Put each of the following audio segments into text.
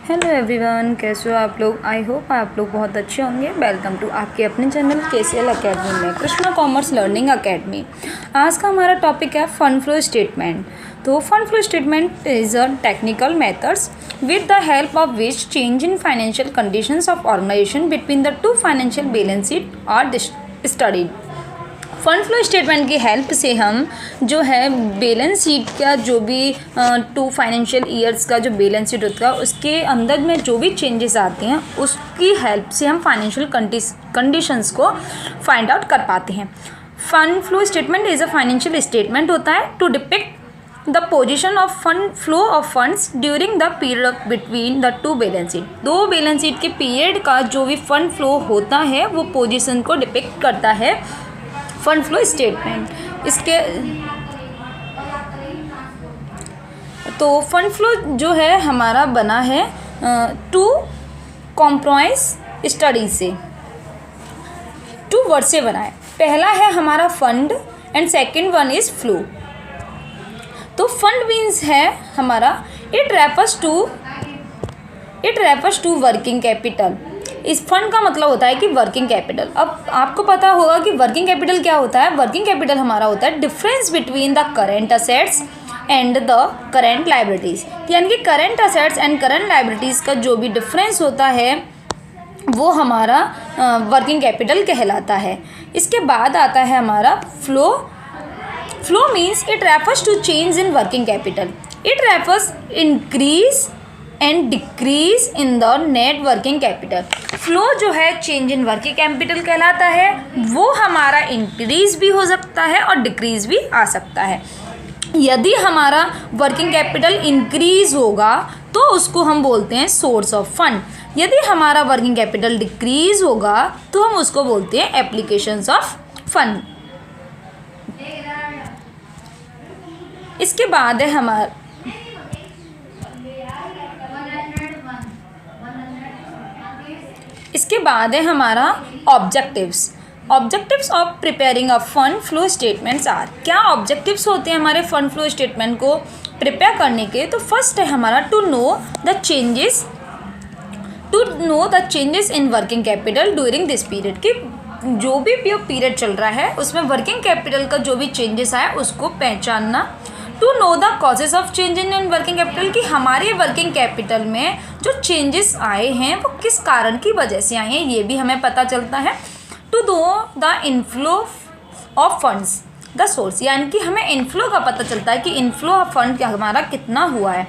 Hello everyone, कैसे हो आप लोग। आई होप आप लोग बहुत अच्छे होंगे। वेलकम टू आपके अपने चैनल KCL अकेडमी में, कृष्णा कॉमर्स लर्निंग अकेडमी। आज का हमारा टॉपिक है फंड फ्लो स्टेटमेंट। तो fund flow statement is a technical methods with the help of which change in financial conditions of organization between the two financial balance sheet are studied। Fund flow statement की help से हम जो है balance sheet का जो भी to financial years का जो बैलेंस शीट होता है उसके अंदर में जो भी चेंजेस आते हैं उसकी हेल्प से हम फाइनेंशियल कंडीशंस को फाइंड आउट कर पाते हैं। Fund flow statement is a financial statement होता है to depict the position of fund flow of funds during the period between the two balance sheet. दो बैलेंस शीट के पीरियड का जो भी फंड फ्लो होता है वो पोजीशन को डिपिक्ट करता है फंड फ्लो स्टेटमेंट। इसके तो फंड फ्लो जो है हमारा बना है टू कॉम्प्रोमाइज स्टडी से, टू वर्ड से बना है। पहला है हमारा fund and second one is flow. तो फंड मीन्स है हमारा it refers to working capital. इस फंड का मतलब होता है कि वर्किंग कैपिटल। अब आपको पता होगा कि वर्किंग कैपिटल क्या होता है। वर्किंग कैपिटल हमारा होता है difference between the current assets and the current liabilities. यानी कि current assets and current liabilities का जो भी डिफरेंस होता है वो हमारा वर्किंग कैपिटल कहलाता है। इसके बाद आता है हमारा flow. Flow means it refers to change in working capital. It refers increase and decrease in the net working capital. Flow जो है चेंज इन वर्किंग कैपिटल कहलाता है। वो हमारा इंक्रीज भी हो सकता है और डिक्रीज भी आ सकता है। यदि हमारा वर्किंग कैपिटल इंक्रीज होगा तो उसको हम बोलते हैं सोर्स ऑफ फंड। यदि हमारा वर्किंग कैपिटल डिक्रीज होगा तो हम उसको बोलते हैं एप्लीकेशंस ऑफ फंड। इसके बाद है हमारा objectives of preparing a fund flow statements are. क्या ऑब्जेक्टिव्स होते हैं हमारे फंड फ्लो स्टेटमेंट को प्रिपेयर करने के। तो फर्स्ट है हमारा to know the changes in working capital during this period. कि जो भी पीरियड चल रहा है उसमें वर्किंग कैपिटल का जो भी चेंजेस आया उसको पहचानना। To know the causes of change in working capital. कि हमारे वर्किंग कैपिटल में जो चेंजेस आए हैं वो किस कारण की वजह से आए हैं ये भी हमें पता चलता है। To know the inflow of funds the source. यानी कि हमें इनफ्लो का पता चलता है कि इनफ्लो ऑफ फंड हमारा कितना हुआ है।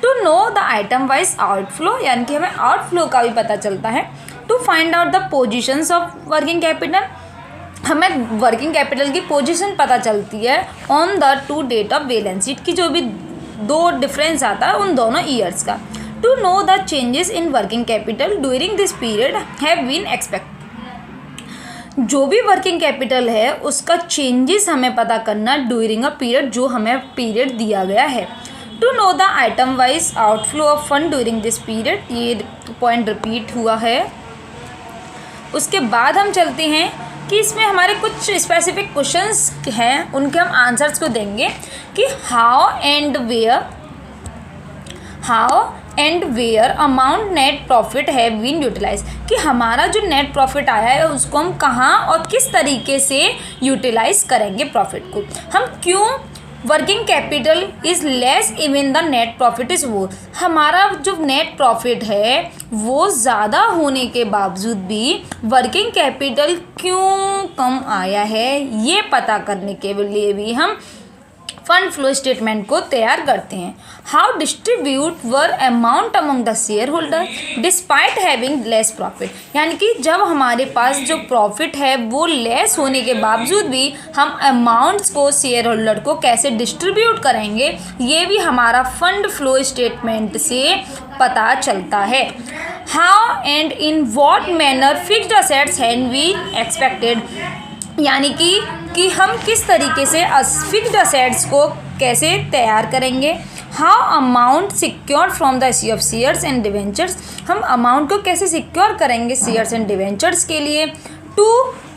To know the item wise outflow. यानी कि हमें आउटफ्लो का भी पता चलता है। To find out the positions of working capital. हमें वर्किंग कैपिटल की पोजीशन पता चलती है on the two date of balance sheet की जो भी दो डिफरेंस आता है उन दोनों ईयर्स का। To know the changes in working capital during this period have been expect. जो भी वर्किंग कैपिटल है उसका चेंजेस हमें पता करना ड्यूरिंग अ पीरियड जो हमें पीरियड दिया गया है। To know the item wise outflow of fund during this period. ये पॉइंट रिपीट हुआ है। उसके बाद हम चलते हैं कि इसमें हमारे कुछ स्पेसिफिक क्वेश्चंस हैं उनके हम आंसर्स को देंगे कि how and where amount net profit have been utilise. कि हमारा जो नेट प्रॉफिट आया है उसको हम कहाँ और किस तरीके से यूटिलाइज करेंगे प्रॉफिट को। हम क्यों working capital is less even the net profit is वो। हमारा जो नेट प्रॉफिट है वो ज़्यादा होने के बावजूद भी वर्किंग कैपिटल क्यों कम आया है ये पता करने के लिए भी हम फंड फ्लो स्टेटमेंट को तैयार करते हैं। How distribute were amount among the share holder despite having less profit. यानी कि जब हमारे पास जो प्रॉफिट है वो लेस होने के बावजूद भी हम अमाउंट्स को शेयर होल्डर को कैसे डिस्ट्रीब्यूट करेंगे ये भी हमारा फंड फ्लो स्टेटमेंट से पता चलता है। How and in what manner fixed assets have been expected. यानी कि हम किस तरीके से फिक्स्ड असेट्स को कैसे तैयार करेंगे। How amount secure from the issue of shares and debentures. हम अमाउंट को कैसे सिक्योर करेंगे शेयर्स एंड डिवेंचर्स के लिए। To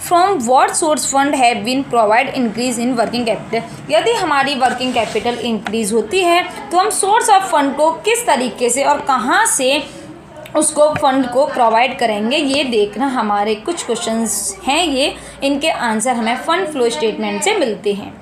from what source fund have been provide increase in working capital. यदि हमारी वर्किंग कैपिटल इंक्रीज होती है तो हम सोर्स ऑफ फंड को किस तरीके से और कहाँ से उसको फंड को प्रोवाइड करेंगे। ये देखना हमारे कुछ क्वेश्चंस हैं, ये इनके आंसर हमें फंड फ्लो स्टेटमेंट से मिलते हैं।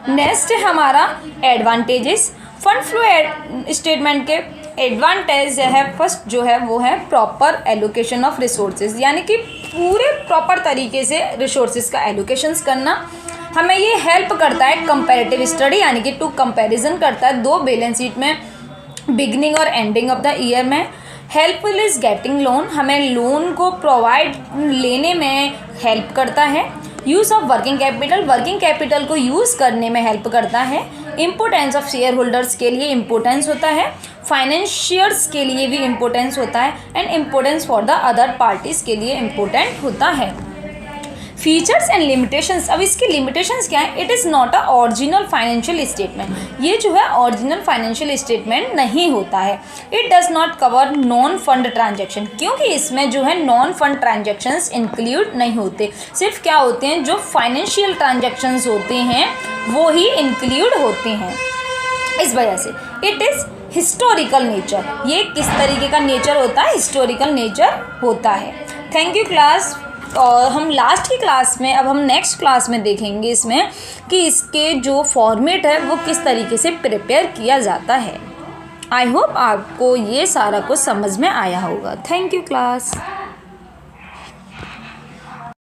नेक्स्ट है हमारा एडवांटेजेस। फंड फ्लो स्टेटमेंट के एडवांटेज है, फर्स्ट जो है वो है प्रॉपर एलोकेशन ऑफ रिसोर्सेज, यानी कि पूरे प्रॉपर तरीके से रिसोर्सेज का एलोकेशंस करना। हमें ये हेल्प करता है कंपैरेटिव स्टडी, यानी कि टू कंपैरिजन करता है दो बैलेंस शीट में बिगनिंग और एंडिंग ऑफ द ईयर में। हेल्पफुल इज़ गेटिंग लोन, हमें लोन को प्रोवाइड लेने में हेल्प करता है। Use of working capital, working capital को यूज़ करने में हेल्प करता है। इम्पोर्टेंस ऑफ शेयर होल्डर्स के लिए इम्पोर्टेंस होता है, फाइनेंशियर्स के लिए भी इम्पोर्टेंस होता है, and importance for the other parties के लिए इम्पोर्टेंट होता है। फीचर्स एंड लिमिटेशंस, अब इसकी लिमिटेशंस क्या है? It is not a original financial statement, ये जो है ओरिजिनल फाइनेंशियल स्टेटमेंट नहीं होता है। It does not cover non fund transaction, क्योंकि इसमें जो है नॉन फंड ट्रांजैक्शंस इंक्लूड नहीं होते, सिर्फ क्या होते हैं जो फाइनेंशियल ट्रांजैक्शंस होते हैं वो ही इंक्लूड होते हैं। इस वजह से इट इज़ हिस्टोरिकल नेचर, ये किस तरीके का नेचर होता है? हिस्टोरिकल नेचर होता है। Thank you class. और हम लास्ट की क्लास में, अब हम नेक्स्ट क्लास में देखेंगे इसमें कि इसके जो फॉर्मेट है वो किस तरीके से प्रिपेयर किया जाता है। आई होप आपको ये सारा कुछ समझ में आया होगा। Thank you class.